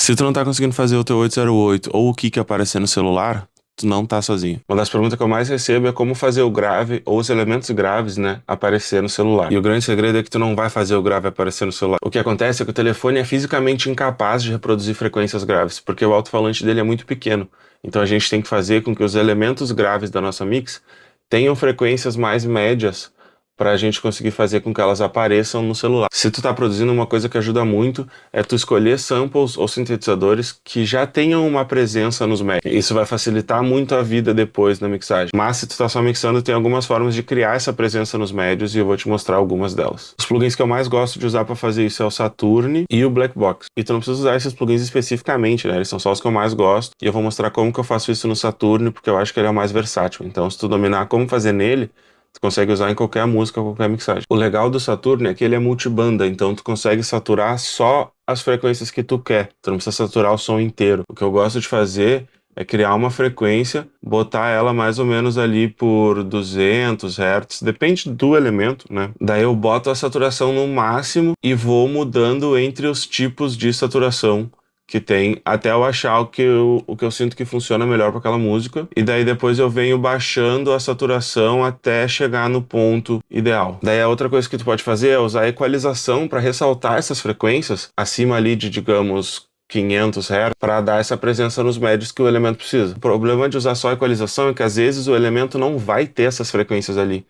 Se tu não tá conseguindo fazer o teu 808 ou o kick aparecer no celular, tu não tá sozinho. Uma das perguntas que eu mais recebo é como fazer o grave ou os elementos graves, né, aparecer no celular. E o grande segredo é que tu não vai fazer o grave aparecer no celular. O que acontece é que o telefone é fisicamente incapaz de reproduzir frequências graves, porque o alto-falante dele é muito pequeno. Então a gente tem que fazer com que os elementos graves da nossa mix tenham frequências mais médias para a gente conseguir fazer com que elas apareçam no celular. Se tu tá produzindo, uma coisa que ajuda muito é tu escolher samples ou sintetizadores que já tenham uma presença nos médios. Isso vai facilitar muito a vida depois na mixagem. Mas se tu tá só mixando, tem algumas formas de criar essa presença nos médios e eu vou te mostrar algumas delas. Os plugins que eu mais gosto de usar para fazer isso é o Saturn e o Black Box. E tu não precisa usar esses plugins especificamente, né? Eles são só os que eu mais gosto e eu vou mostrar como que eu faço isso no Saturn, porque eu acho que ele é o mais versátil. Então, se tu dominar como fazer nele, tu consegue usar em qualquer música, qualquer mixagem. O legal do Saturn é que ele é multibanda, então tu consegue saturar só as frequências que tu quer. Tu não precisa saturar o som inteiro. O que eu gosto de fazer é criar uma frequência, botar ela mais ou menos ali por 200 Hz, depende do elemento, né? Daí eu boto a saturação no máximo e vou mudando entre os tipos de saturação que tem, até eu achar o que eu sinto que funciona melhor para aquela música, e daí depois eu venho baixando a saturação até chegar no ponto ideal. Daí a outra coisa que tu pode fazer é usar a equalização para ressaltar essas frequências acima ali de, digamos, 500 Hz, para dar essa presença nos médios que o elemento precisa. O problema de usar só a equalização é que às vezes o elemento não vai ter essas frequências ali.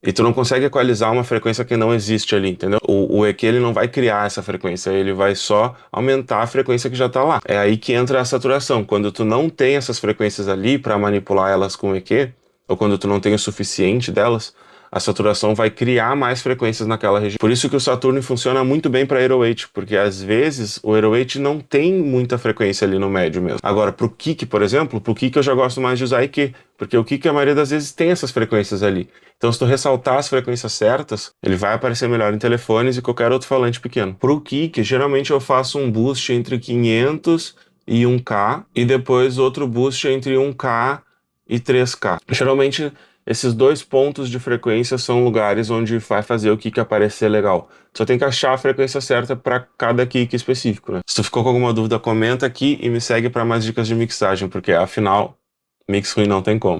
E tu não consegue equalizar uma frequência que não existe ali, entendeu? O EQ ele não vai criar essa frequência, ele vai só aumentar a frequência que já tá lá. É aí que entra a saturação. Quando tu não tem essas frequências ali para manipular elas com o EQ, ou quando tu não tem o suficiente delas, a saturação vai criar mais frequências naquela região. Por isso que o Saturn funciona muito bem para 808, porque às vezes o 808 não tem muita frequência ali no médio mesmo. Agora, pro kick, por exemplo, pro kick eu já gosto mais de usar EQ, porque o kick a maioria das vezes tem essas frequências ali. Então se tu ressaltar as frequências certas, ele vai aparecer melhor em telefones e qualquer outro falante pequeno. Pro kick, geralmente eu faço um boost entre 500 e 1K, e depois outro boost entre 1K e 3K. Geralmente esses dois pontos de frequência são lugares onde vai fazer o kick aparecer legal. Só tem que achar a frequência certa para cada kick específico, né? Se tu ficou com alguma dúvida, comenta aqui e me segue para mais dicas de mixagem, porque afinal, mix ruim não tem como.